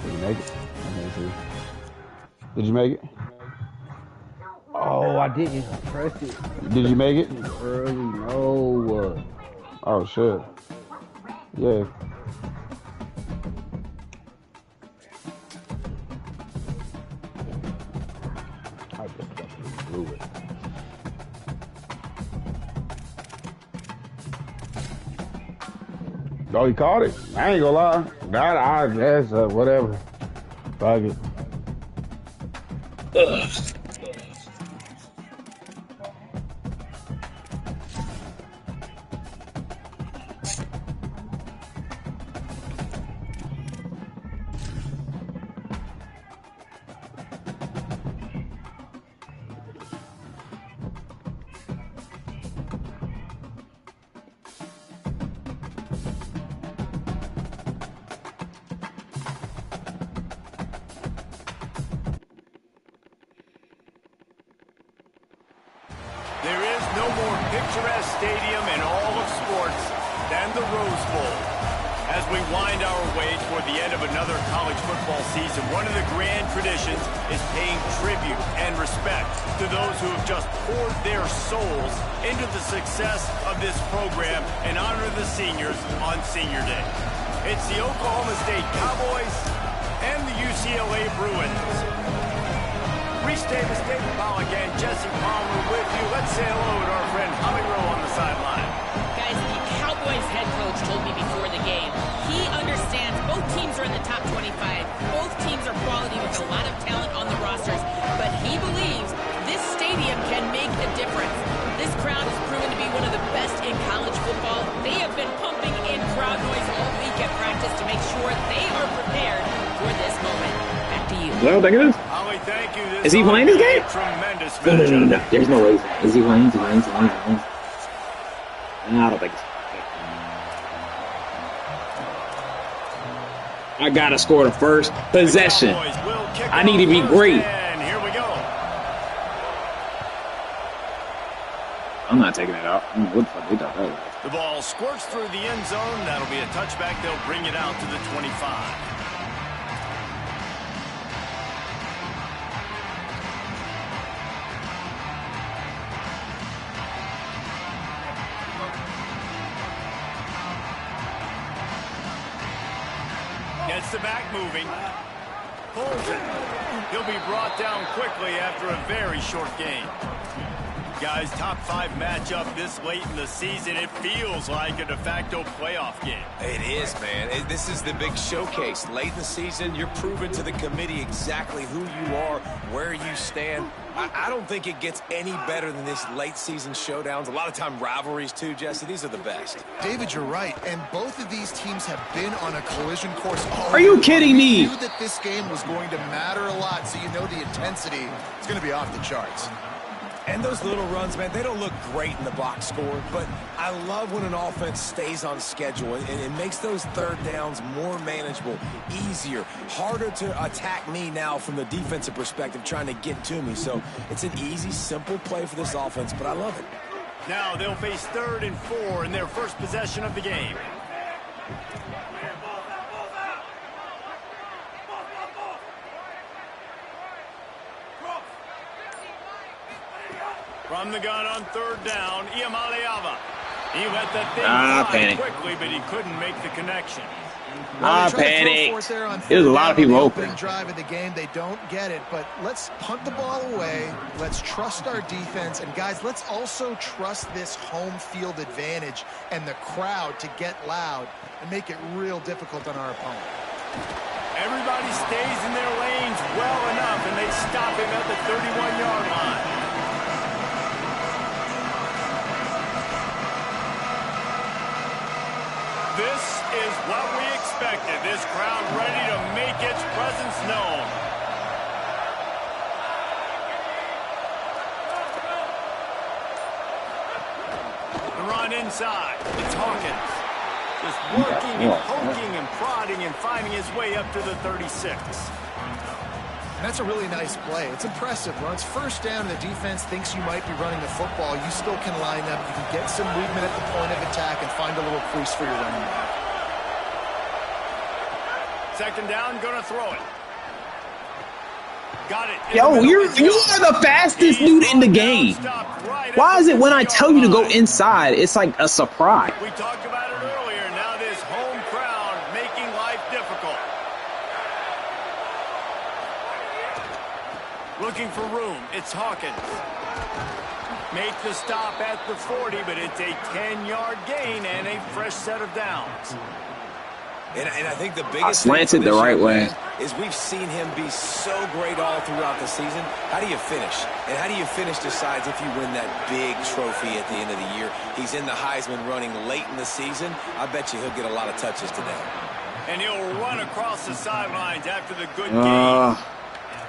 Did you make it? Okay, see. Did you make it? Oh, I didn't press it. Did you make it? Early, no. Oh, shit. Yeah. I just fucking blew it. Oh, he caught it? I ain't gonna lie. That, I guess, whatever. Fuck it. Ugh. There is no more picturesque stadium in all of sports than the Rose Bowl. As we wind our way toward the end of another college football season, one of the grand traditions is paying tribute and respect to those who have just poured their souls into the success of this program and honor the seniors on Senior Day. It's the Oklahoma State Cowboys and the UCLA Bruins. Reese Davis, David Pollack, and Jesse Palmer with you. Let's say hello to our friend Holly Rowe on the sideline. Guys, the Cowboys head coach told me before the game, he understands both teams are in the top 25. Both teams are quality with a lot of talent on the rosters, but he believes this stadium can make a difference. This crowd has proven to be one of the best in college football. They have been pumping in crowd noise all week at practice to make sure they are prepared for this moment. Back to you. Well, thank you. Holly, thank you. Is he playing this game? Tremendous No. There's no way. Is he playing? No, I don't think so. I gotta score the first possession. I need to be great. And here we go. I'm not taking it out. What the fuck they thought that was? The ball squirts through the end zone. That'll be a touchback. They'll bring it out to the 25. Gets the back moving. Pulls it. He'll be brought down quickly after a very short game. Guys, top 5 matchup this late in the season. It feels like a de facto playoff game. It is, man. This is the big showcase. Late in the season, you're proving to the committee exactly who you are, where you stand. I don't think it gets any better than this late season showdowns. A lot of time rivalries too, Jesse. These are the best. David, you're right. And both of these teams have been on a collision course. Are you kidding me? We knew that this game was going to matter a lot, so you know the intensity is going to be off the charts. And those little runs, man, they don't look great in the box score, but I love when an offense stays on schedule, and it makes those third downs more manageable, easier, harder to attack me now from the defensive perspective trying to get to me. So it's an easy, simple play for this offense, but I love it. Now they'll face 3rd and 4 in their first possession of the game. From the gun on 3rd down, Iamaleava. He let that thing fly quickly, but he couldn't make the connection. Panic. There's a lot of people open. Drive of the game, they don't get it, but let's punt the ball away. Let's trust our defense, and guys, let's also trust this home field advantage and the crowd to get loud and make it real difficult on our opponent. Everybody stays in their lanes well enough, and they stop him at the 31-yard line. This is what we expected. This crowd ready to make its presence known. The run inside. It's Hawkins. Just working and poking and prodding and finding his way up to the 36. And that's a really nice play. It's impressive. When it's 1st down and the defense thinks you might be running the football, you still can line up. You can get some movement at the point of attack and find a little crease for your running back. Second down, gonna throw it. Got it. Yo, you are the fastest dude in the game. Why is it when I tell you to go inside, it's like a surprise? We talked about it earlier. Now this home crowd making life difficult. Looking for room. It's Hawkins. Make the stop at the 40, but it's a 10-yard gain and a fresh set of downs. And I think the biggest I slanted the right way. Is we've seen him be so great all throughout the season. How do you finish? And how do you finish decides if you win that big trophy at the end of the year. He's in the Heisman running late in the season. I bet you he'll get a lot of touches today. And he'll run across the sidelines after the good game.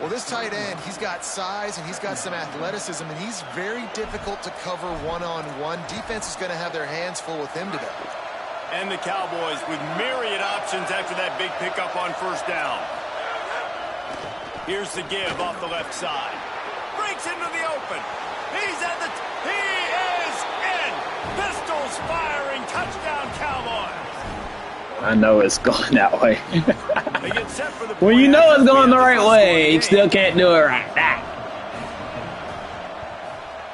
Well, this tight end, he's got size and he's got some athleticism, and he's very difficult to cover one-on-one. Defense is going to have their hands full with him today. And the Cowboys with myriad options after that big pickup on first down. Here's the give off the left side. Breaks into the open. He is in. Pistols firing. Touchdown, Cowboys. I know it's going that way. They get set for the When you know it's going the right way, you still can't do it right back.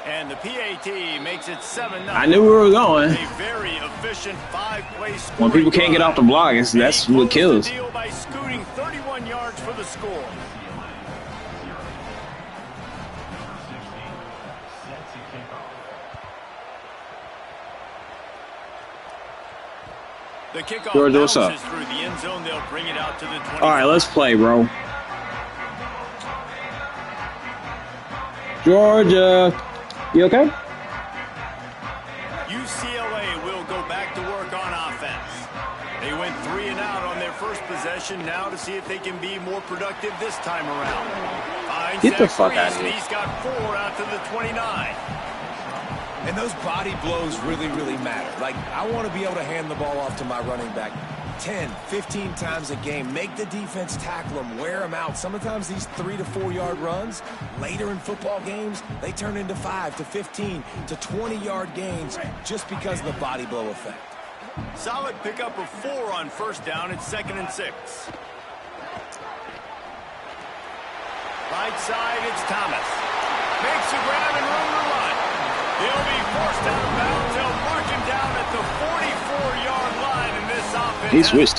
And the PAT makes it 7-0. I knew we were going. A very efficient 5-play scoring When people can't get off the block, that's what kills. The deal by scooting 31 yards for the score. The kickoff George, what's up? bounces through the end zone. They'll bring it out to the 20. All right, let's play, bro. Georgia, you okay? UCLA will go back to work on offense. They went 3 and out on their first possession. Now to see if they can be more productive this time around. Get the fuck out of here. He's got 4 out to the 29. And those body blows really, really matter. Like, I want to be able to hand the ball off to my running back 10, 15 times a game. Make the defense tackle them, wear them out. Sometimes these 3 to 4 yard runs, later in football games, they turn into 5 to 15 to 20-yard gains just because of the body blow effect. Solid pickup of 4 on first down. It's 2nd and 6. Right side, it's Thomas. Makes a grab and room to run. He'll be forced out of bounds. They'll mark him down at the 44-yard line, and this offense. These switch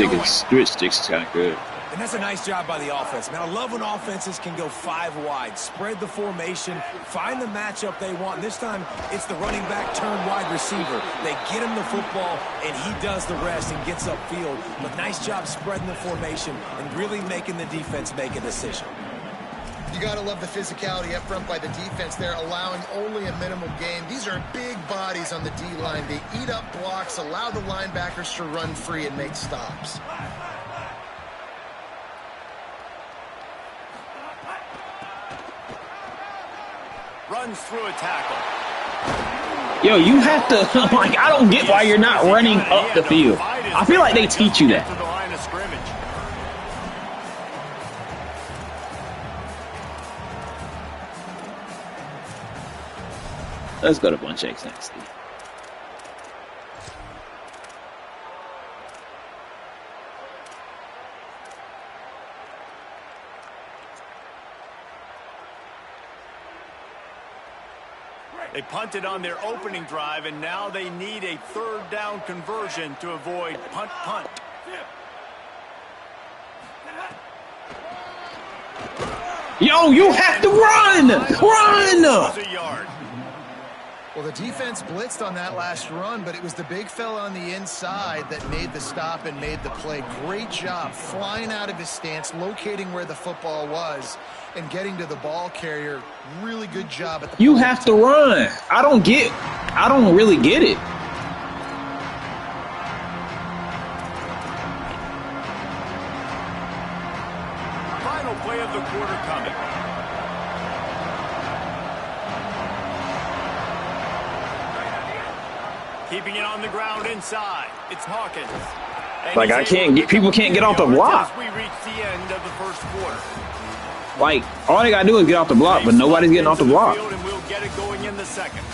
sticks is kind of good. And that's a nice job by the offense. Man, I love when offenses can go 5 wide, spread the formation, find the matchup they want. This time, it's the running back turned wide receiver. They get him the football, and he does the rest and gets upfield. But nice job spreading the formation and really making the defense make a decision. You got to love the physicality up front by the defense. They're allowing only a minimal gain. These are big bodies on the D-line. They eat up blocks, allow the linebackers to run free and make stops. Runs through a tackle. Yo, you have to, like, I don't get why you're not running up the field. I feel like they teach you that. Let's go to Bunch X next. They punted on their opening drive, and now they need a 3rd down conversion to avoid punt. Yo, you have to run! Run! Well, the defense blitzed on that last run, but it was the big fella on the inside that made the stop and made the play. Great job flying out of his stance, locating where the football was, and getting to the ball carrier. Really good job at the You have to run. I don't really get it. Final play of the quarter coming. Keeping it on the ground inside. It's Hawkins. And Like, people can't get off the block. As we reach the end of the first quarter. Like, all they gotta do is get off the block, but nobody's getting off the block. And we'll get it going in the second.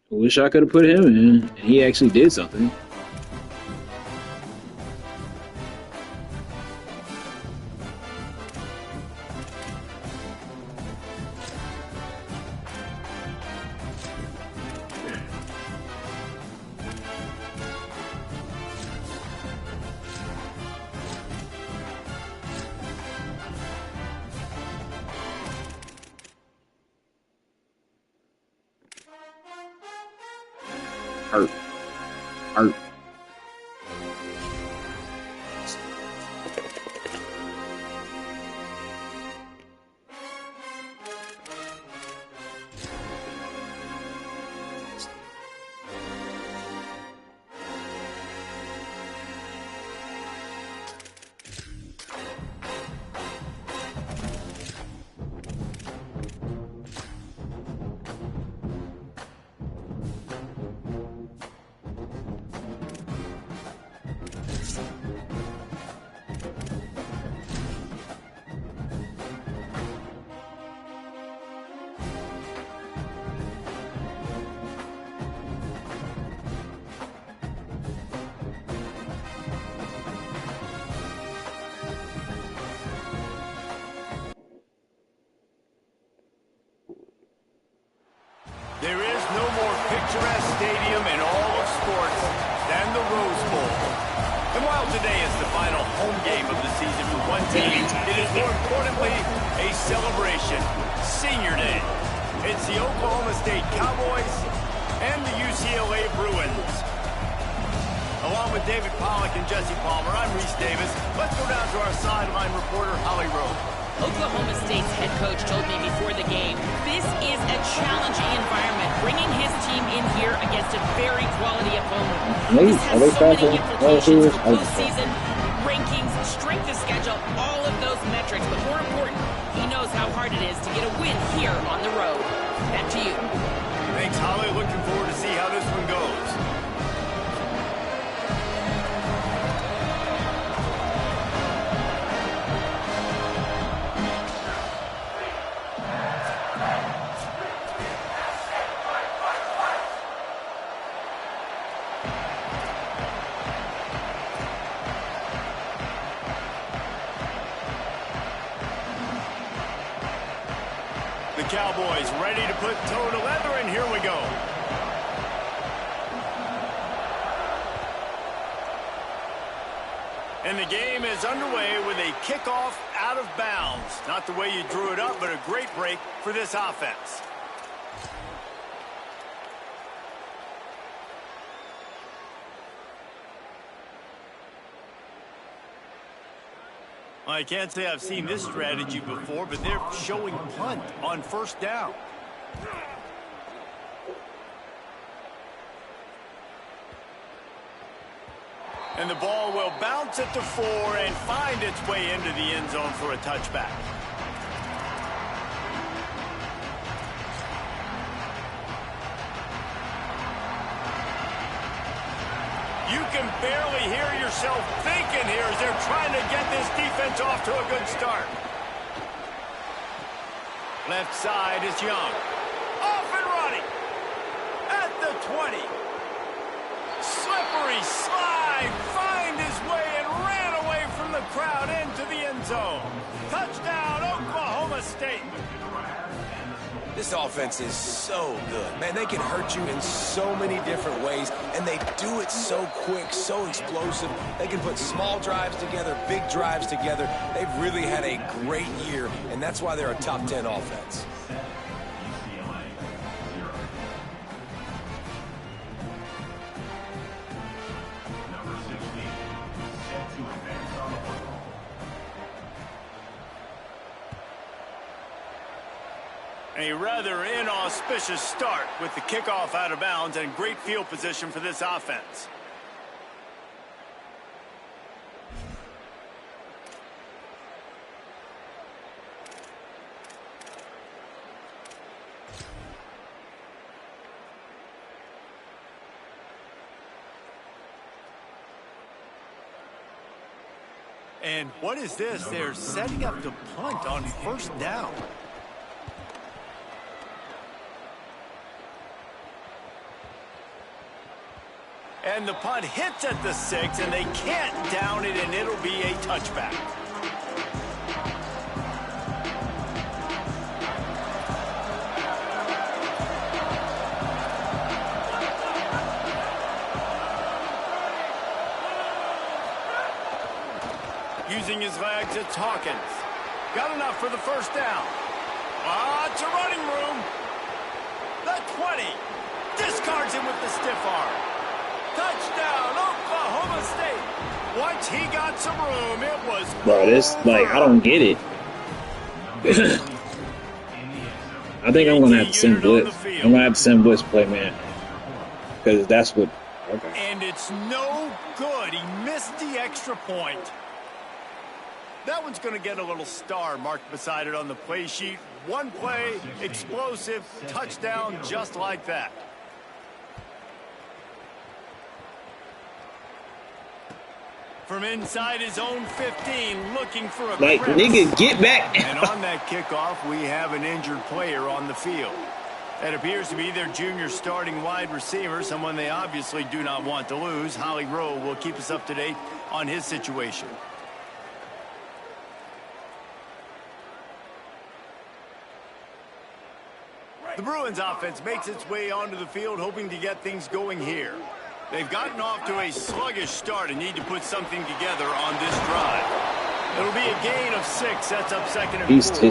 Wish I could have put him in, and he actually did something. Hurt. Hurt. There is no more picturesque stadium in all of sports than the Rose Bowl. And while today is the final home game of the season for one team, it is more importantly a celebration, Senior Day. It's the Oklahoma State Cowboys and the UCLA Bruins. Along with David Pollack and Jesse Palmer, I'm Reese Davis. Let's go down to our sideline reporter, Holly Rowe. Oklahoma State's head coach told me before the game, this is a challenging environment, bringing his team in here against a very quality opponent. This has so many implications for postseason, rankings, strength of schedule, all of those metrics. But more important, he knows how hard it is to get a win here on the road. Back to you. Thanks, Holly. Looking forward to see how this one goes. The Cowboys ready to put toe to leather, and here we go. And the game is underway with a kickoff out of bounds. Not the way you drew it up, but a great break for this offense. I can't say I've seen this strategy before, but they're showing punt on first down. And the ball will bounce at the 4 and find its way into the end zone for a touchback. You can barely hear yourself thinking here as they're trying to get this defense off to a good start. Left side is Young. Off and running. At the 20. Slippery slide. Find his way and ran away from the crowd into the end zone. Touchdown, Oklahoma State. This offense is so good. Man, they can hurt you in so many different ways, and they do it so quick, so explosive. They can put small drives together, big drives together. They've really had a great year, and that's why they're a top 10 offense. A rather inauspicious start with the kickoff out of bounds and great field position for this offense. And what is this? They're setting up to punt on first down. And the punt hits at the 6, and they can't down it, and it'll be a touchback. Using his legs, it's Hawkins. Got enough for the first down. It's a running room. The 20. Discards him with the stiff arm. Touchdown, Oklahoma State. Once he got some room, it was... Bro, this, like, I don't get it. I think I'm going to have to send Blitz. I'm going to have to send Blitz play, man. Because that's what... Okay. And it's no good. He missed the extra point. That one's going to get a little star marked beside it on the play sheet. One play, explosive, touchdown, just like that. From inside his own 15, looking for a like, nigga, get back. And on that kickoff, we have an injured player on the field. That appears to be their junior starting wide receiver, someone they obviously do not want to lose. Holly Rowe will keep us up to date on his situation. The Bruins offense makes its way onto the field, hoping to get things going here. They've gotten off to a sluggish start and need to put something together on this drive. It'll be a gain of 6, sets up second and 4.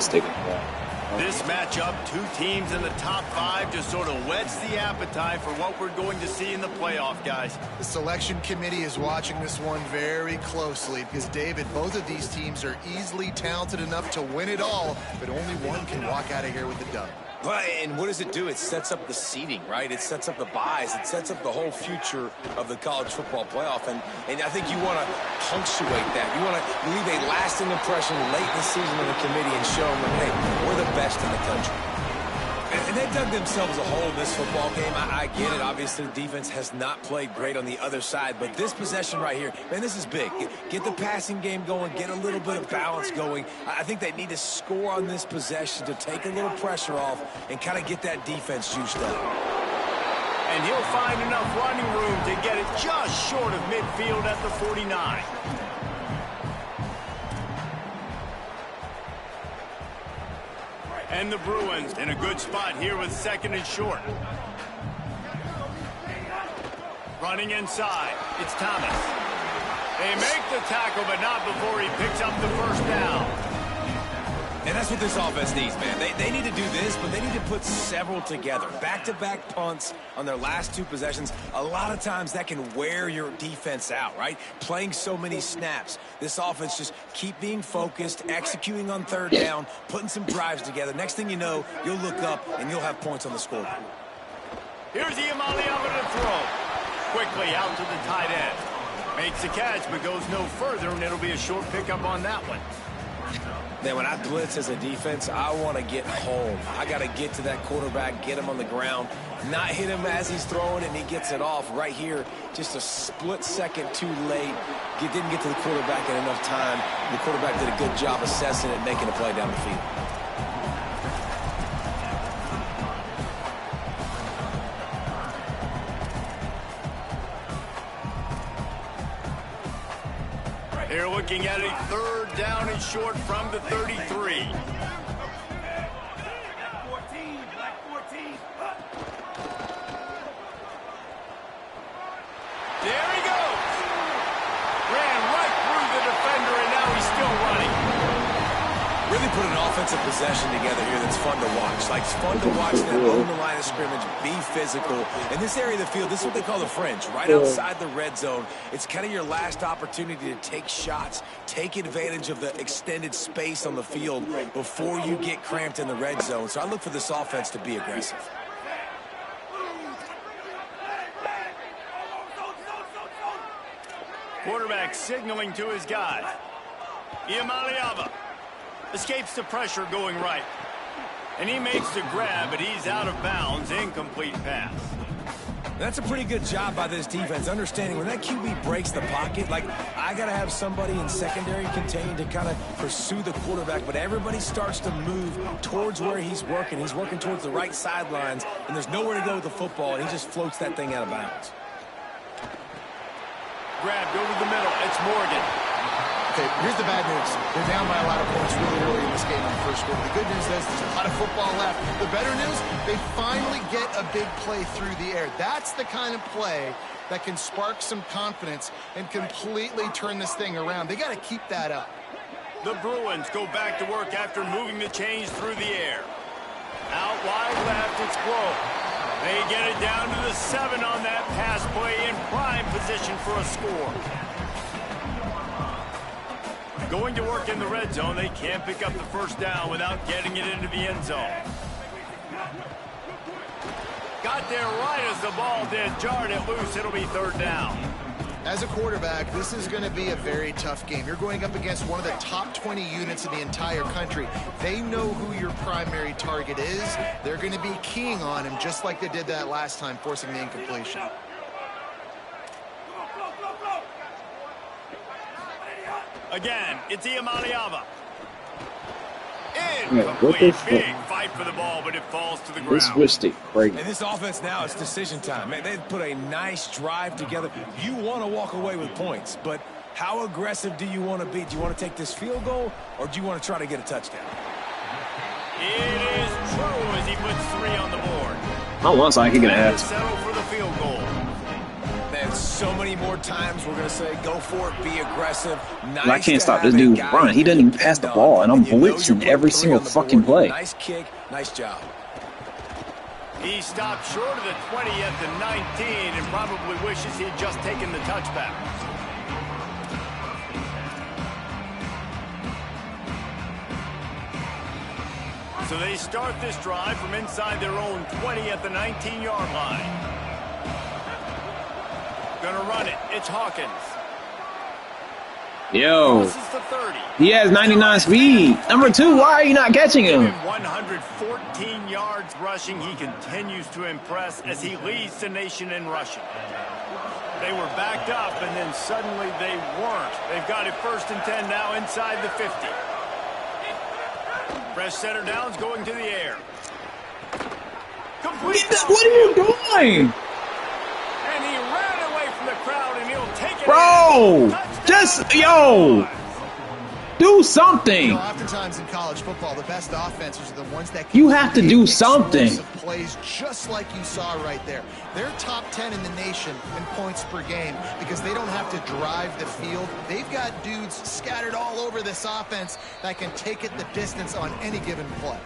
This matchup, two teams in the top 5, just sort of whets the appetite for what we're going to see in the playoff, guys. The selection committee is watching this one very closely because, David, both of these teams are easily talented enough to win it all, but only one can walk out of here with the dub. And what does it do? It sets up the seeding, right? It sets up the buys. It sets up the whole future of the college football playoff. And I think you want to punctuate that. You want to leave a lasting impression late in the season in the committee and show them, hey, we're the best in the country. And they dug themselves a hole in this football game. I get it. Obviously, the defense has not played great on the other side. But this possession right here, man, this is big. Get the passing game going. Get a little bit of balance going. I think they need to score on this possession to take a little pressure off and kind of get that defense juiced up. And he'll find enough running room to get it just short of midfield at the 49. And the Bruins in a good spot here with second and short. Running inside, it's Thomas. They make the tackle, but not before he picks up the first down. And that's what this offense needs, man. They need to do this, but they need to put several together. Back-to-back punts on their last 2 possessions. A lot of times that can wear your defense out, right? Playing so many snaps. This offense just keep being focused, executing on third down, putting some drives together. Next thing you know, you'll look up and you'll have points on the scoreboard. Here's Iamaleava to throw. Quickly out to the tight end. Makes the catch, but goes no further, and it'll be a short pickup on that one. Man, when I blitz as a defense, I want to get home. I got to get to that quarterback, get him on the ground, not hit him as he's throwing it, and he gets it off right here. Just a split second too late. Didn't get to the quarterback in enough time. The quarterback did a good job assessing it, making a play down the field. They're looking at a third down and short from the 33. There he goes. Ran right through the defender, and now he's still running. Really put an offensive possession together here that's fun to watch. Like, it's fun to watch them own the line of scrimmage, be physical. In this area of the field, this is what they call the fringe, right outside the red zone. It's kind of your last opportunity to take shots, take advantage of the extended space on the field before you get cramped in the red zone. So I look for this offense to be aggressive. Quarterback signaling to his guys. Iamaleava escapes the pressure going right. And he makes the grab, but he's out of bounds. Incomplete pass. That's a pretty good job by this defense, understanding when that QB breaks the pocket, like, I got to have somebody in secondary containing to kind of pursue the quarterback, but everybody starts to move towards where he's working. He's working towards the right sidelines, and there's nowhere to go with the football, and he just floats that thing out of bounds. grabbed over the middle. It's Morgan. Okay, here's the bad news. They're down by a lot of points really early in this game in the first quarter. The good news is there's a lot of football left. The better news, they finally get a big play through the air. That's the kind of play that can spark some confidence and completely turn this thing around. They got to keep that up. The Bruins go back to work after moving the chains through the air. Out wide left, it's Glow. They get it down to the 7 on that pass play in prime position for a score. Going to work in the red zone, they can't pick up the first down without getting it into the end zone. Got there right as the ball did, jarred it loose, it'll be third down. As a quarterback, this is going to be a very tough game. You're going up against one of the top 20 units in the entire country. They know who your primary target is. They're going to be keying on him just like they did that last time, forcing the incompletion. Again, it's Iamaleava. What the Incomplete. Big fuck? fight for the ball, but it falls to the This ground. twisted crazy. And this offense now is decision time. Man, they've put a nice drive together. You want to walk away with points, but how aggressive do you want to be? Do you want to take this field goal, or do you want to try to get a touchdown? It is true as he puts 3 on the board. Not once I can get a And half. settle for the field goal. Man, so many more times we're going to say, go for it, be aggressive. Nice I can't to stop have this a dude guy run. He doesn't even pass the ball, and I'm you know you're blitzing putting every 3 single on the fucking board. play. Nice kick, nice job. He stopped short of the 20 at the 19 and probably wishes he'd just taken the touchback. So they start this drive from inside their own 20 at the 19-yard line. Gonna run it. It's Hawkins. Yo, Crosses the 30. he has 99 speed. Number 2, why are you not catching him? Given 114 yards rushing, he continues to impress as he leads the nation in rushing. They were backed up, and then suddenly they weren't. They've got it 1st and 10 now inside the 50. Fresh center downs going to the air. Complete. What are you doing? And he ran away from the crowd, and he'll take it. Bro, in. Touchdown. just, yo, do something. You know, oftentimes in college football, the best offenses are the ones that can You have to do create something. explosive plays just like you saw right there. They're top 10 in the nation in points per game because they don't have to drive the field. They've got dudes scattered all over this offense that can take it the distance on any given play.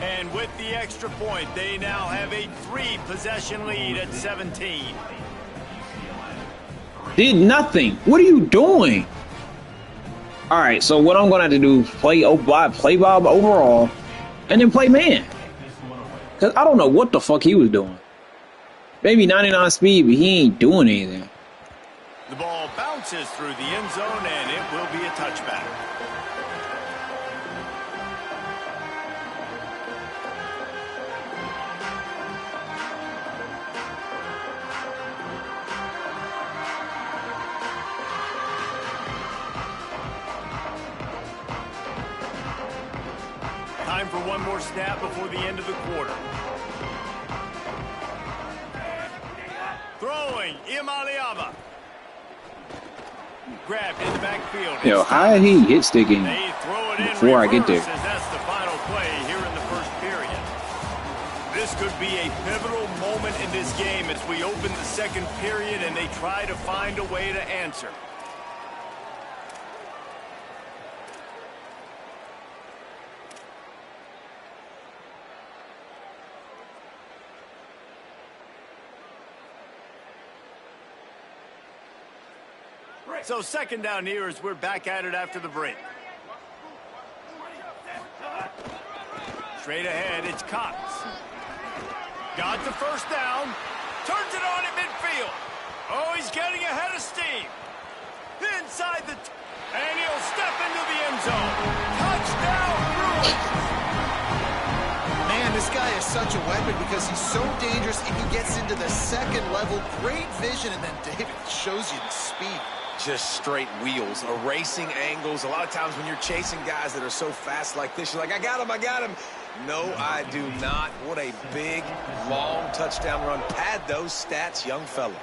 And with the extra point, they now have a 3-possession lead at 17. Did nothing. What are you doing? All right, so what I'm gonna have to do is play Bob overall, and then play man. Cause I don't know what the fuck he was doing. Maybe 99 speed, but he ain't doing anything. The ball bounces through the end zone, and it will be a touchback. Time for one more snap before the end of the quarter. Throwing, Iamaleava. Grabbed in the backfield. Yo, how did he hit sticking They throw it in before I get there? reverse, as that's the final play here in the first period. This could be a pivotal moment in this game as we open the second period and they try to find a way to answer. So second down here as we're back at it after the break. Straight ahead, it's Cox. Got the first down. Turns it on at midfield. Oh, he's getting ahead of steam. Inside the... and he'll step into the end zone. Touchdown, Bruins. Man, this guy is such a weapon because he's so dangerous if he gets into the second level. Great vision, and then David shows you the speed. Just straight wheels, erasing angles. A lot of times when you're chasing guys that are so fast like this, you're like, I got him, I got him. No, I do not. What a big, long touchdown run. Pad those stats, young fella.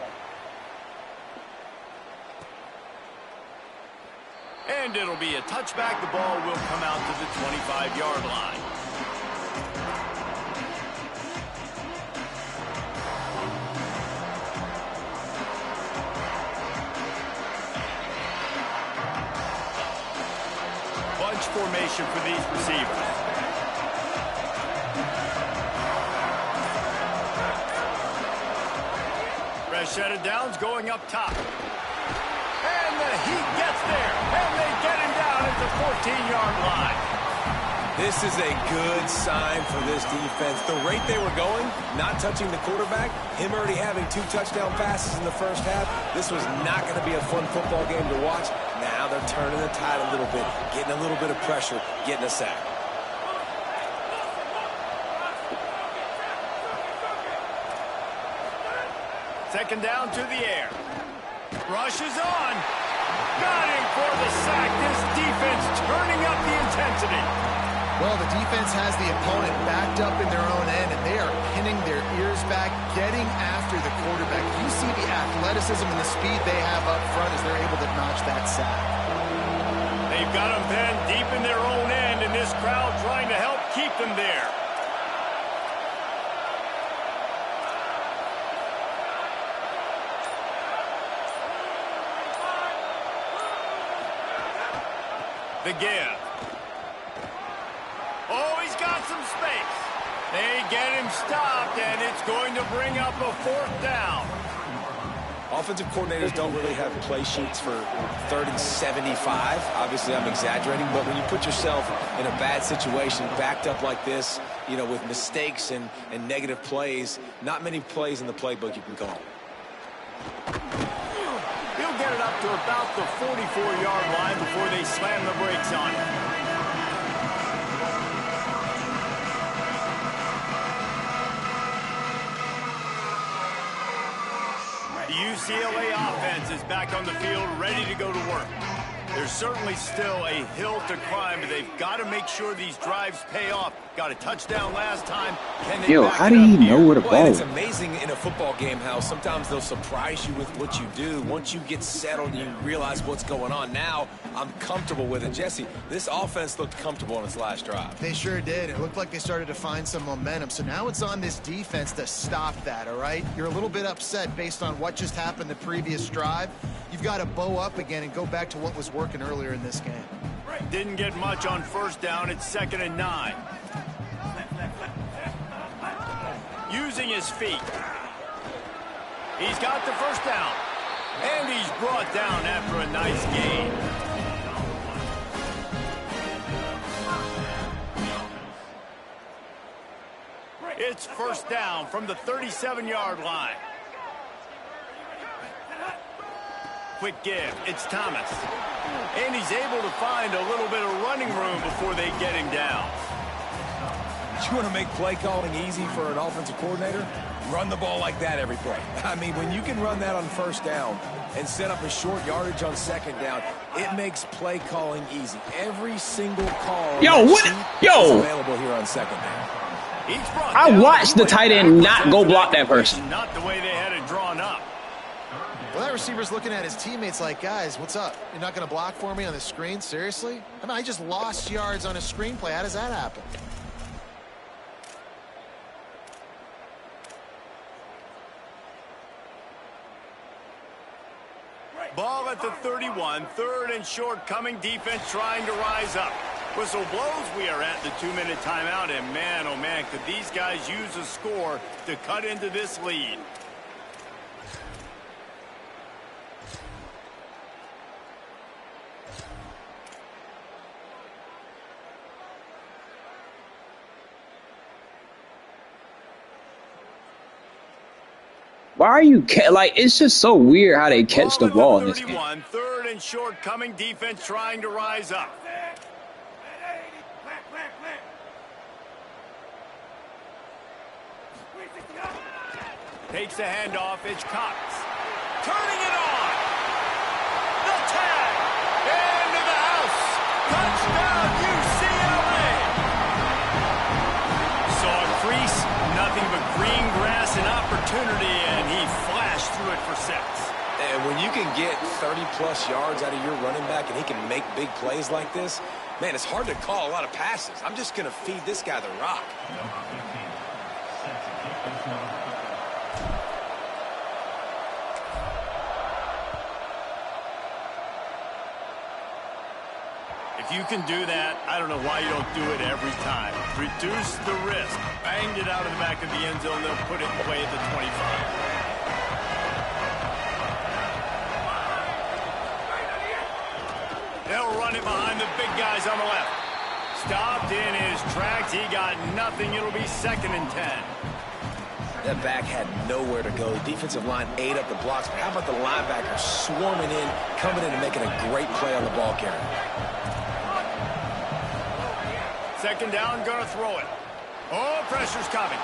And it'll be a touchback. The ball will come out to the 25-yard line. Bunch formation for these receivers. Fresh set of downs going up top. And the heat gets there, and they get him down at the 14-yard line. This is a good sign for this defense. The rate they were going, not touching the quarterback, him already having 2 touchdown passes in the first half, this was not going to be a fun football game to watch. Now they're turning the tide a little bit, getting a little bit of pressure, getting a sack. Second down to the air. Rush is on. Got him for the sack. This defense turning up the intensity. Well, the defense has the opponent backed up in their own end, and they are pinning their ears back, getting after the quarterback. You see the athleticism and the speed they have up front as they're able to notch that sack. They've got them pinned deep in their own end, and this crowd trying to help keep them there. The give. Oh, he's got some space. They get him stopped, and it's going to bring up a 4th down. Offensive coordinators don't really have play sheets for 3rd and 75. Obviously, I'm exaggerating, but when you put yourself in a bad situation, backed up like this, you know, with mistakes and negative plays, not many plays in the playbook you can call. He'll get it up to about the 44-yard line before they slam the brakes on him. The UCLA offense is back on the field, ready to go to work. There's certainly still a hill to climb, but they've got to make sure these drives pay off. Got a touchdown last time. Yo, how do you know where the ball is? It's amazing in a football game how sometimes they'll surprise you with what you do. Once you get settled and you realize what's going on, now I'm comfortable with it. Jesse, this offense looked comfortable on its last drive. They sure did. It looked like they started to find some momentum. So now it's on this defense to stop that, all right? You're a little bit upset based on what just happened the previous drive. You've got to bow up again and go back to what was working earlier in this game. Didn't get much on 1st down. It's 2nd and 9. Using his feet. He's got the 1st down. And he's brought down after a nice gain. It's 1st down from the 37-yard line. Quick give. It's Thomas. And he's able to find a little bit of running room before they get him down. You want to make play calling easy for an offensive coordinator? Run the ball like that every play. I mean, when you can run that on 1st down and set up a short yardage on 2nd down, it makes play calling easy. Every single call is available here on 2nd down. I watched the tight end not go block that person. Not the way they had it drawn up. Well, that receiver's looking at his teammates like, guys, what's up? You're not going to block for me on the screen? Seriously? I mean, I just lost yards on a screenplay. How does that happen? Ball at the 31, 3rd and short coming. Defense trying to rise up. Whistle blows. We are at the 2-minute timeout, and man, oh man, could these guys use a score to cut into this lead. Why are you like? It's just so weird how they catch the ball in this game. 3rd and short coming. Defense trying to rise up. Takes the handoff. It's Cox. Turning it on. The tag. Into the house. Touchdown UCLA. Saw a crease. Nothing but green grass and opportunity, and he flashed through it for 6. And when you can get 30-plus yards out of your running back and he can make big plays like this, man, it's hard to call a lot of passes. I'm just going to feed this guy the rock. If you can do that, I don't know why you don't do it every time. Reduce the risk. Banged it out of the back of the end zone. They'll put it away at the 25. They'll run it behind the big guys on the left. Stopped in his tracks. He got nothing. It'll be 2nd and 10. That back had nowhere to go. The defensive line ate up the blocks. But how about the linebacker swarming in, coming in and making a great play on the ball carrier? 2nd down, gonna throw it. Oh, pressure's coming.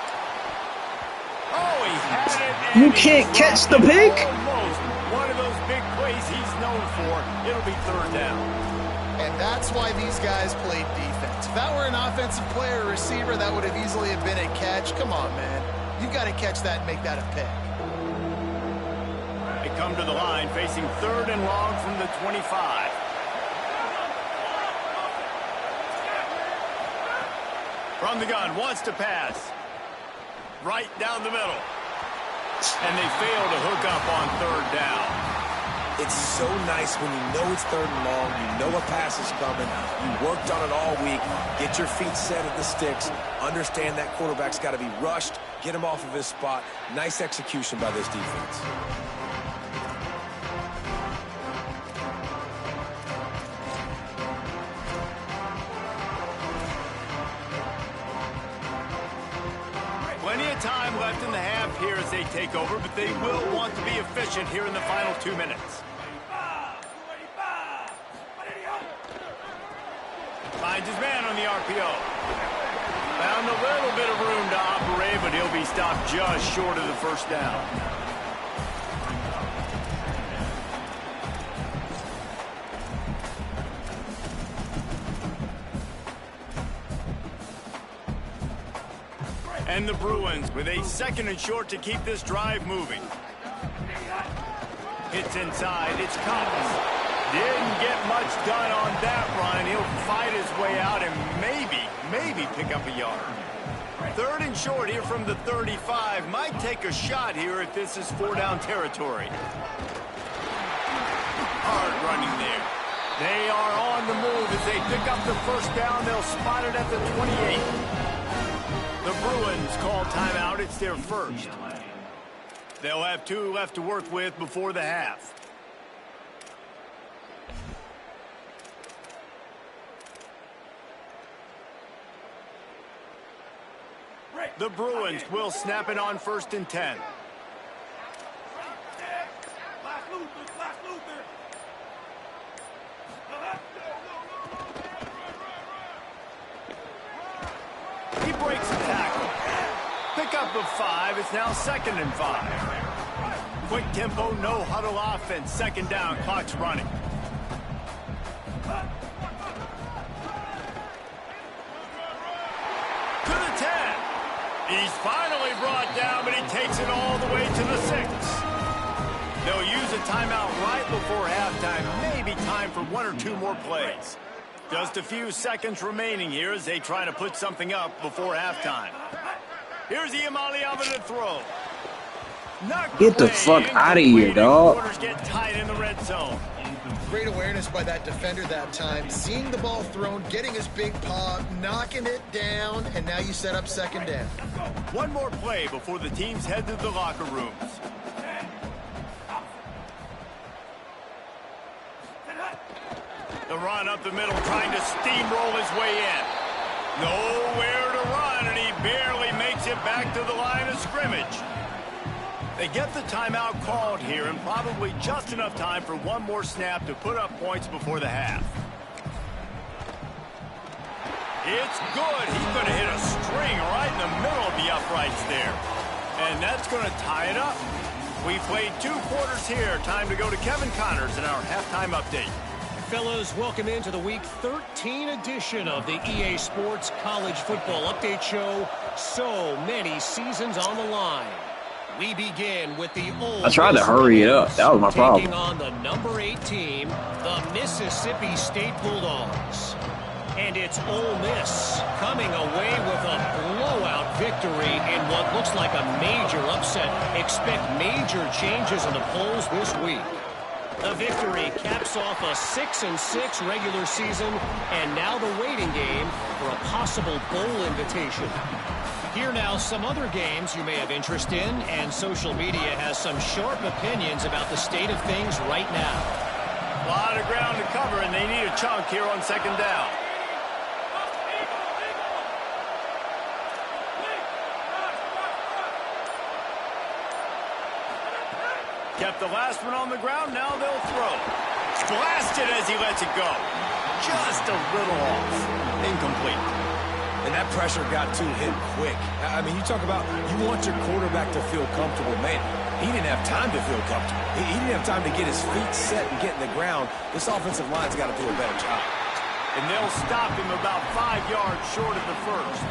Oh, he had it. You can't catch the pick? Almost. One of those big plays he's known for. It'll be 3rd down. And that's why these guys played defense. If that were an offensive player or receiver, that would have easily have been a catch. Come on, man. You've got to catch that and make that a pick. They come to the line facing 3rd and long from the 25. From the gun, wants to pass. Right down the middle. And they fail to hook up on 3rd down. It's so nice when you know it's 3rd and long, you know a pass is coming, you worked on it all week, get your feet set at the sticks, understand that quarterback's got to be rushed, get him off of his spot. Nice execution by this defense. Plenty of time left in the half here as they take over, but they will want to be efficient here in the final 2 minutes. Finds his man on the RPO. Found a little bit of room to operate, but he'll be stopped just short of the 1st down. And the Bruins with a 2nd and short to keep this drive moving. Hits inside. It's Collins. Didn't get much done on that run. He'll fight his way out and maybe pick up a yard. 3rd and short here from the 35. Might take a shot here if this is 4-down territory. Hard running there. They are on the move as they pick up the 1st down. They'll spot it at the 28. The Bruins call timeout. It's their 1st. They'll have 2 left to work with before the half. The Bruins will snap it on 1st and 10. He breaks the tackle. Pick up of 5. It's now 2nd and 5. Quick tempo, no huddle offense. 2nd down, clock's running. To the 10. He's finally brought down, but he takes it all the way to the 6. They'll use a timeout right before halftime. Maybe time for 1 or 2 more plays. Just a few seconds remaining here as they try to put something up before halftime. Here's Iamaleava to throw. Get the fuck out of here, dog. Quarters get tight in the red zone. Great awareness by that defender that time. Seeing the ball thrown, getting his big paw, knocking it down, and now you set up 2nd down. One more play before the teams head to the locker rooms. The run up the middle, trying to steamroll his way in. Nowhere to run, and he barely makes it back to the line of scrimmage. They get the timeout called here, and probably just enough time for 1 more snap to put up points before the half. It's good. He's going to hit a string right in the middle of the uprights there. And that's going to tie it up. We played 2 quarters here. Time to go to Kevin Connors in our halftime update. Fellas, welcome into the Week 13 edition of the EA Sports College Football Update Show. So many seasons on the line. We begin with the old. I tried to hurry it up. That was my problem. Taking on the number 8 team, the Mississippi State Bulldogs. And it's Ole Miss coming away with a blowout victory in what looks like a major upset. Expect major changes in the polls this week. The victory caps off a 6-6 regular season, and now the waiting game for a possible bowl invitation. Here now some other games you may have interest in, and social media has some sharp opinions about the state of things right now. A lot of ground to cover, and they need a chunk here on second down. Kept the last one on the ground, now they'll throw. Blasted as he lets it go. Just a little off. Incomplete. And that pressure got to him quick. I mean, you talk about you want your quarterback to feel comfortable. Man, he didn't have time to feel comfortable. He didn't have time to get his feet set and get in the ground. This offensive line's got to do a better job. And they'll stop him about 5 yards short of the first.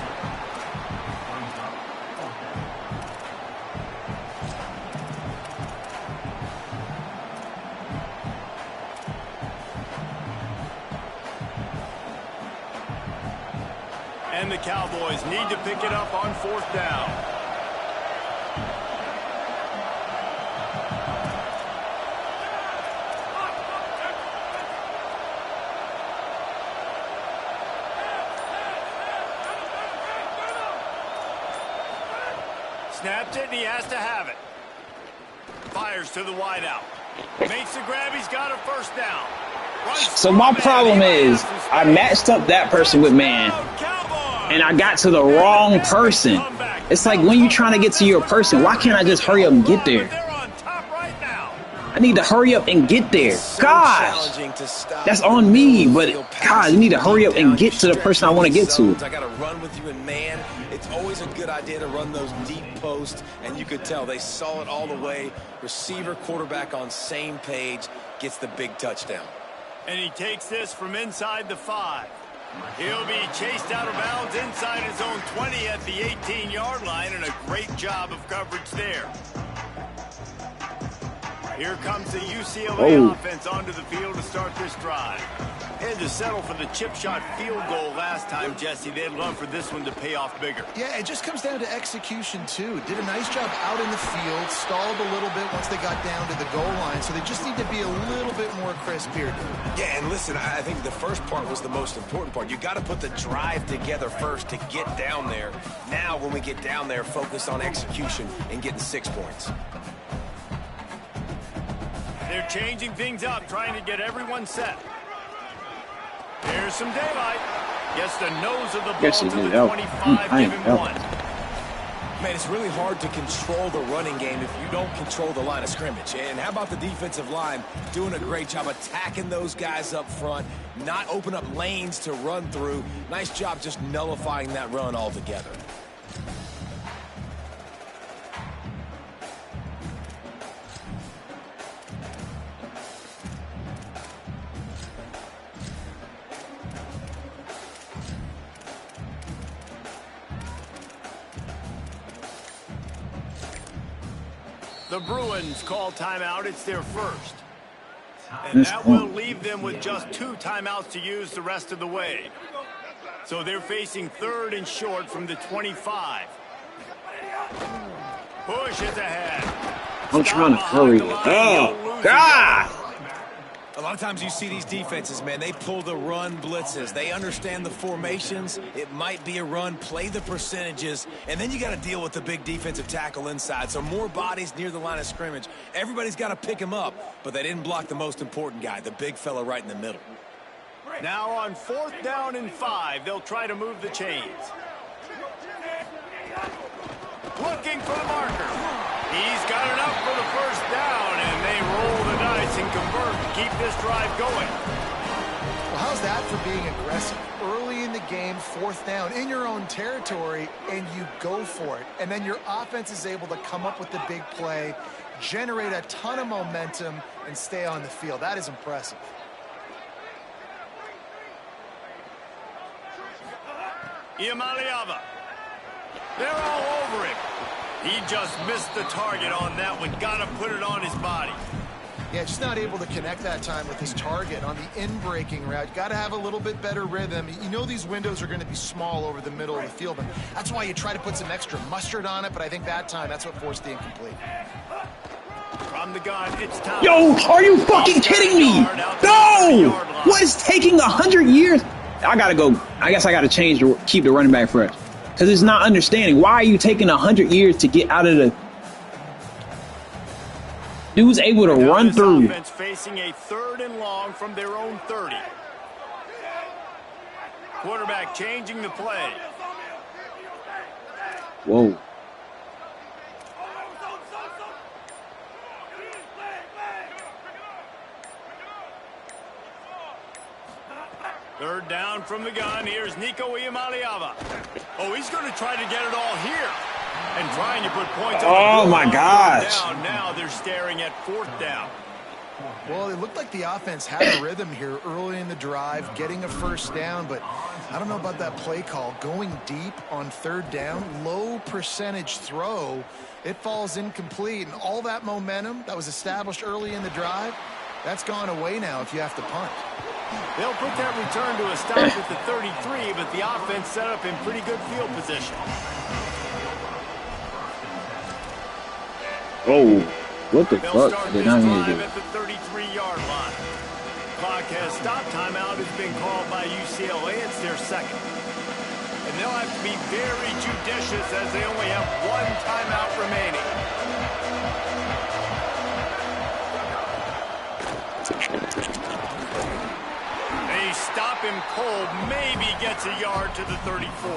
And the Cowboys need to pick it up on fourth down. Snapped it, and he has to have it. Fires to the wideout. Makes the grab, he's got a first down. So my problem is I matched up that person with man, and I got to the wrong person. It's like when you're trying to get to your person, why can't I just hurry up and get there? I need to hurry up and get there. Gosh, that's on me, but God, you need to hurry up and get to the person I want to get to. I got to run with you, and man, it's always a good idea to run those deep posts, and you could tell they saw it all the way. Receiver, quarterback on same page, gets the big touchdown. And he takes this from inside the 5. He'll be chased out of bounds inside his own 20 at the 18-yard line, and a great job of coverage there. Here comes the UCLA offense onto the field to start this drive. Had to settle for the chip shot field goal last time, Jesse. They'd love for this one to pay off bigger. Yeah, it just comes down to execution, too. Did a nice job out in the field, stalled a little bit once they got down to the goal line, so they just need to be a little bit more crisp here. Yeah, and listen, I think the first part was the most important part. You got to put the drive together first to get down there. Now, when we get down there, focus on execution and getting 6 points. They're changing things up, trying to get everyone set. Here's some daylight. Gets the nose of the ball to the 25, give him 1. Man, it's really hard to control the running game if you don't control the line of scrimmage. And how about the defensive line doing a great job attacking those guys up front, not open up lanes to run through. Nice job just nullifying that run altogether. The Bruins call timeout. It's their first. And that will leave them with just 2 timeouts to use the rest of the way. So they're facing 3rd and short from the 25. Push is ahead. I'm trying to hurry. Oh, God! A lot of times you see these defenses, man, they pull the run blitzes. They understand the formations. It might be a run, play the percentages, and then you got to deal with the big defensive tackle inside. So more bodies near the line of scrimmage. Everybody's got to pick him up, but they didn't block the most important guy, the big fella right in the middle. Now on 4th down and 5, they'll try to move the chains. Looking for the marker. He's got enough for the first down, and they roll the dice and convert to keep this drive going. Well, how's that for being aggressive? Early in the game, 4th down, in your own territory, and you go for it. And then your offense is able to come up with the big play, generate a ton of momentum, and stay on the field. That is impressive. Iamaleava. They're all over him. He just missed the target on that one. Got to put it on his body. Yeah, just not able to connect that time with his target on the in-breaking route. Got to have a little bit better rhythm. You know these windows are going to be small over the middle of the field, and that's why you try to put some extra mustard on it, but I think that time that's what forced the incomplete. From the gun, it's time. Yo, are you fucking kidding me? No! What is taking 100 years? I gotta go. I guess I gotta keep the running back fresh. Because it's not understanding. Why are you taking 100 years to get out of the... Dude's able to run through. Offense facing a 3rd and long from their own 30. Quarterback changing the play. Whoa. Third down from the gun. Here's Nico Iamaleava. Oh, he's going to try to get it all here. And trying to put points on the board. My gosh. Down. Now they're staring at 4th down. Well, it looked like the offense had a rhythm here early in the drive, getting a first down, but I don't know about that play call. Going deep on 3rd down, low percentage throw, it falls incomplete, and all that momentum that was established early in the drive, that's gone away now if you have to punt. They'll put that return to a stop at the 33, but the offense set up in pretty good field position. Oh, what the They'll fuck? start Did this not mean to drive do. at the 33-yard line. Clock has stopped. Timeout has been called by UCLA. It's their 2nd. And they'll have to be very judicious as they only have 1 timeout remaining. They stop him cold. Maybe gets a yard to the 34.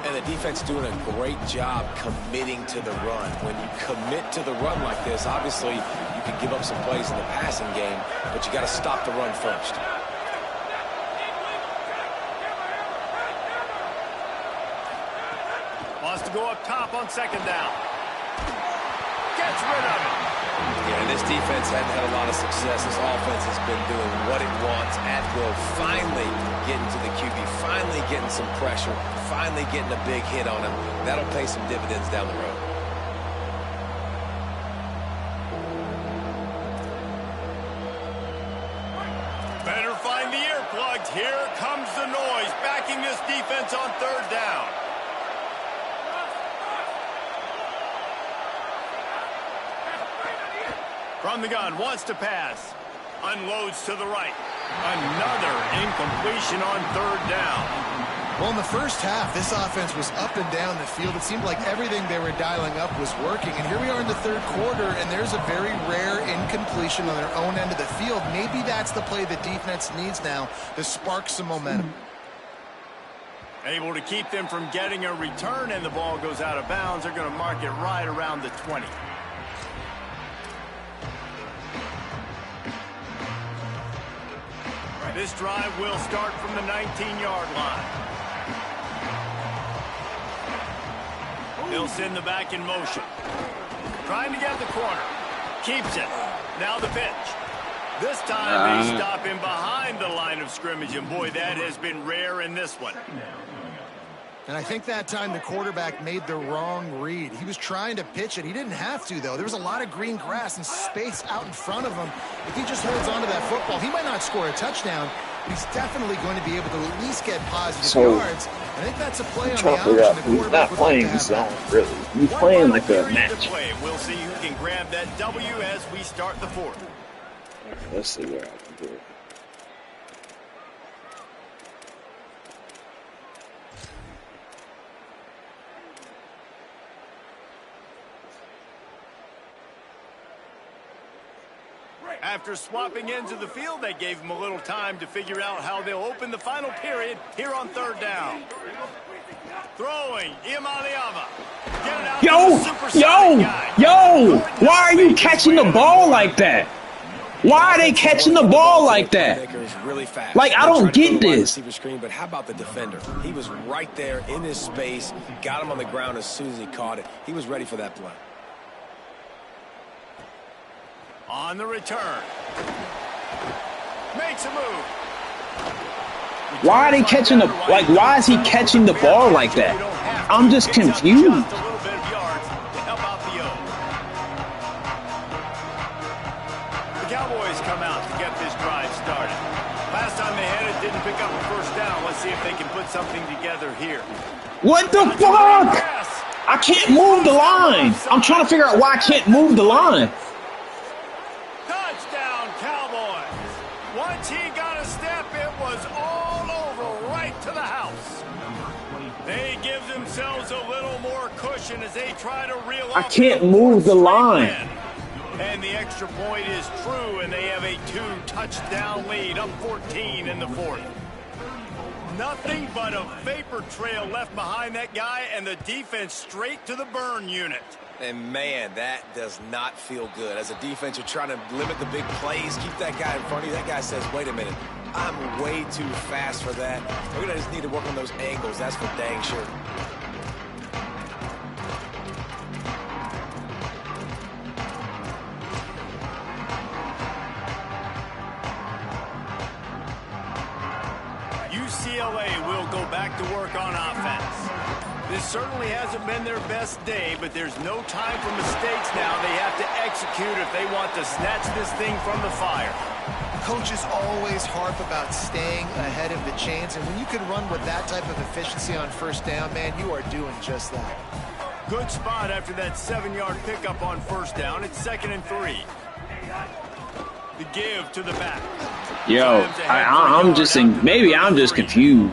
And the defense doing a great job committing to the run. When you commit to the run like this, obviously you can give up some plays in the passing game, but you got to stop the run first. Wants to go up top on 2nd down. Gets rid of it. Yeah, and this defense hadn't had a lot of success. This offense has been doing what it wants at will. Finally getting to the QB, finally getting some pressure, finally getting a big hit on him. That'll pay some dividends down the road. Better find the earplugs. Here comes the noise, backing this defense on 3rd down. From the gun, wants to pass. Unloads to the right. Another incompletion on 3rd down. Well, in the first half, this offense was up and down the field. It seemed like everything they were dialing up was working. And here we are in the 3rd quarter, and there's a very rare incompletion on their own end of the field. Maybe that's the play the defense needs now to spark some momentum. Able to keep them from getting a return, and the ball goes out of bounds. They're going to mark it right around the 20. This drive will start from the 19-yard line. They'll send the back in motion. Trying to get the corner. Keeps it. Now the pitch. This time they stop him behind the line of scrimmage, and boy, that has been rare in this one. And I think that time the quarterback made the wrong read. He was trying to pitch it. He didn't have to, though. There was a lot of green grass and space out in front of him. If he just holds on to that football, he might not score a touchdown, but he's definitely going to be able to at least get positive yards. I think that's a play on the option. He's not playing zone, really. He's playing like a match. We'll see who can grab that W as we start the 4th. Let's see what I can do. After swapping ends of the field, they gave him a little time to figure out how they'll open the final period here on 3rd down. Throwing, Iamaleava. Yo! Why are you catching the ball like that? Why are they catching the ball like that? Like, I don't get this. But how about the defender? He was right there in his space, got him on the ground as soon as he caught it. He was ready for that play. On the return. Makes a move. Why are they catching the, like, why is he catching the ball like that? I'm just confused. they can put something together here. What the fuck? I can't move the line. I'm trying to figure out why I can't move the line. Touchdown, Cowboys. Once he got a step, it was all over right to the house. They give themselves a little more cushion as they try to reel off. I can't move the line. And the extra point is true, and they have a 2-touchdown lead, up 14 in the fourth. Nothing but a vapor trail left behind that guy, and the defense straight to the burn unit. And, man, that does not feel good. As a defense, you're trying to limit the big plays, keep that guy in front of you. That guy says, wait a minute, I'm way too fast for that. We're going to just need to work on those angles. That's for dang sure. UCLA will go back to work on offense. This certainly hasn't been their best day, but there's no time for mistakes now. They have to execute if they want to snatch this thing from the fire. Coaches always harp about staying ahead of the chains, and when you can run with that type of efficiency on first down, man, you are doing just that. Good spot after that 7-yard pickup on first down. It's 2nd and 3. The give to the back. Yo, I'm just saying, maybe I'm just confused.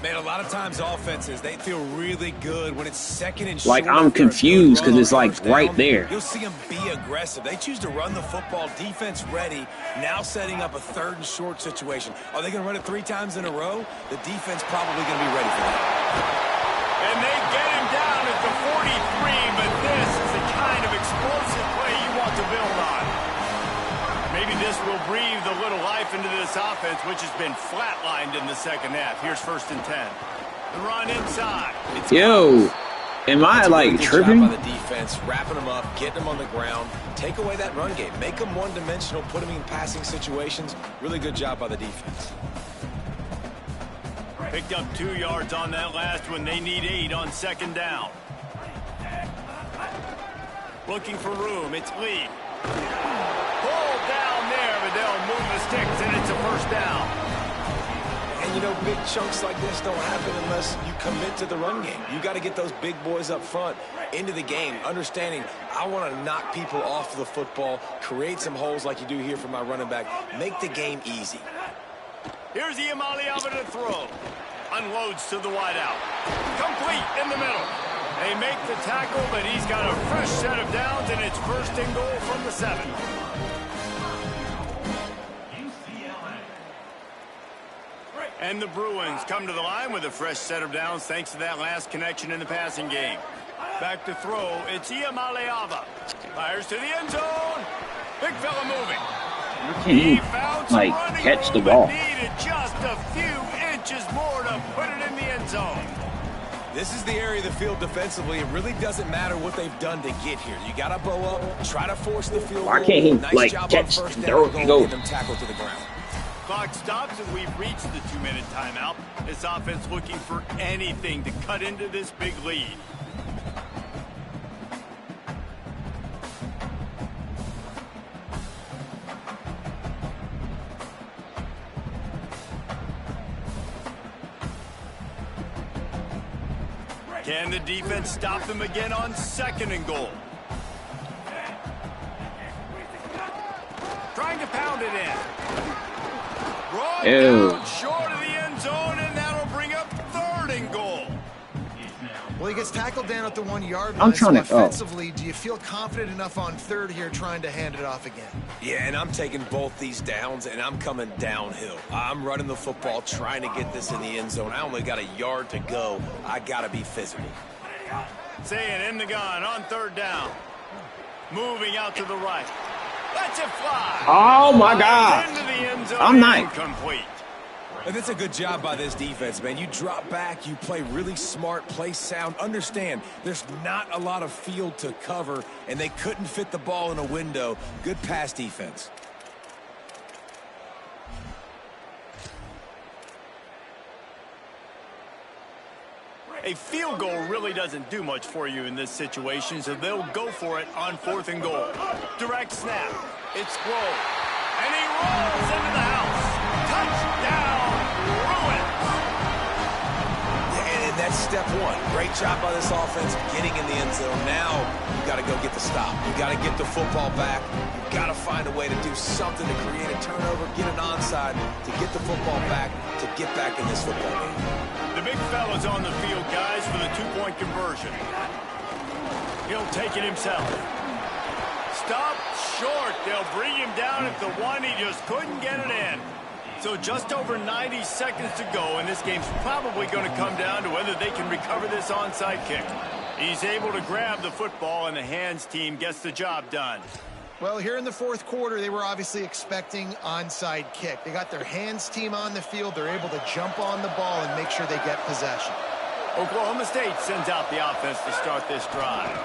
Man, a lot of times offenses, they feel really good when it's second and short. Like, I'm confused because it's like right there. You'll see them be aggressive. They choose to run the football, defense ready, now setting up a 3rd and short situation. Are they going to run it 3 times in a row? The defense probably going to be ready for that. And they get him down at the 43, but this is the kind of explosive play you want to build on. Maybe this will breathe a little life into this offense, which has been flatlined in the second half. Here's 1st and 10. The run inside. Yo, am I like tripping? By the defense, wrapping them up, getting them on the ground, take away that run game, make them one-dimensional, put them in passing situations. Really good job by the defense. Picked up 2 yards on that last one. They need 8 on 2nd down. Looking for room. It's Lee. Pulled down there, but they'll move the sticks, and it's a 1st down. And, you know, big chunks like this don't happen unless you commit to the run game. You got to get those big boys up front into the game, understanding I want to knock people off the football, create some holes like you do here for my running back, make the game easy. Here's Iamaleava to throw. Unloads to the wideout. Complete in the middle. They make the tackle, but he's got a fresh set of downs, and it's 1st and goal from the 7. And the Bruins come to the line with a fresh set of downs thanks to that last connection in the passing game. Back to throw. It's Iamaleava. Fires to the end zone. Big fella moving. How can he, like, catch the ball? Needed just a few inches more to put it in the end zone. This is the area of the field defensively. It really doesn't matter what they've done to get here. You got to bow up, try to force the field goal. Why can't he, nice like, job catch on first and down, throw it and go? Get them tackled to the ground. Clock stops, and we've reached the 2-minute timeout. This offense looking for anything to cut into this big lead. Can the defense stop them again on 2nd and goal? Trying to pound it in. Brought down short of the end zone, and that'll bring up 3rd and goal. Well, he gets tackled down at the 1-yard line. I'm trying to offensively, do you feel confident enough on 3rd here trying to hand it off again? Yeah, and I'm taking both these downs, and I'm coming downhill. I'm running the football, trying to get this in the end zone. I only got a yard to go. I got to be physical. Saying in the gun on 3rd down. Moving out to the right. Lets it fly. Oh, my God. Into the end zone. I'm not. Incomplete. And that's a good job by this defense, man. You drop back, you play really smart, play sound. Understand, there's not a lot of field to cover, and they couldn't fit the ball in a window. Good pass defense. A field goal really doesn't do much for you in this situation, so they'll go for it on 4th and goal. Direct snap. It's Grove. And he rolls into the house. Touchdown, Bruins. step one. Great job by this offense getting in the end zone. Now you got to go get the stop. You got to get the football back. You got to find a way to do something to create a turnover, get an onside, to get the football back, to get back in this football game. The big fella's on the field, guys, for the two-point conversion. He'll take it himself. Stop short. They'll bring him down at the one. He just couldn't get it in. So just over 90 seconds to go, and this game's probably going to come down to whether they can recover this onside kick. He's able to grab the football, and the hands team gets the job done. Well, here in the fourth quarter, they were obviously expecting onside kick. They got their hands team on the field. They're able to jump on the ball and make sure they get possession. Oklahoma State sends out the offense to start this drive.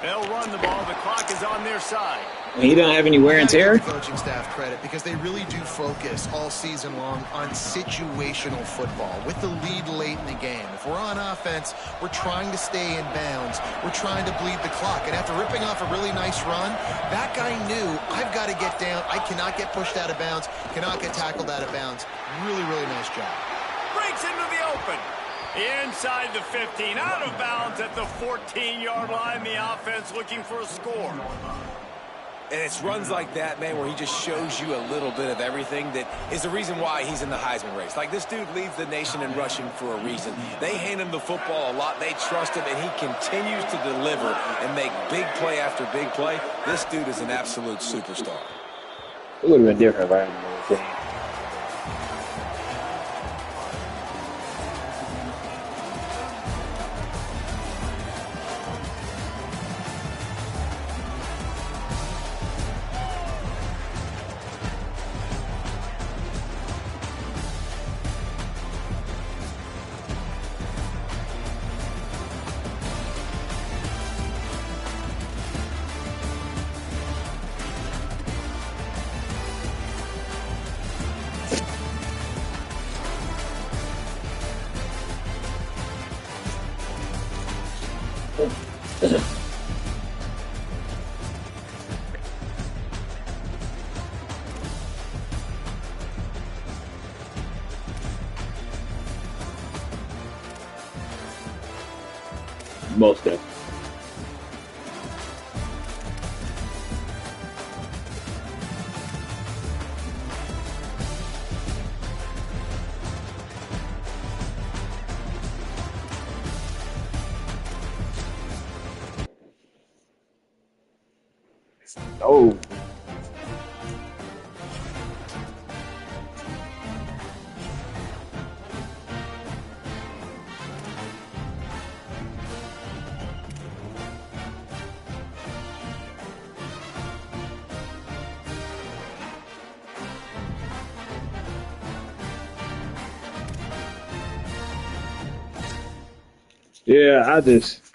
They'll run the ball. The clock is on their side. He don't have any wear and tear. Coaching staff credit because they really do focus all season long on situational football with the lead late in the game. If we're on offense, we're trying to stay in bounds. We're trying to bleed the clock. And after ripping off a really nice run, that guy knew I've got to get down. I cannot get pushed out of bounds, cannot get tackled out of bounds. Really, really nice job. Breaks into the open. Inside the 15, out of bounds at the 14-yard line. The offense looking for a score. And it's runs like that, man, where he just shows you a little bit of everything that is the reason why he's in the Heisman race. Like, this dude leads the nation in rushing for a reason. They hand him the football a lot. They trust him, and he continues to deliver and make big play after big play. This dude is an absolute superstar. It would have been different if I hadn't been the game. Most definitely. Oh. Yeah, I just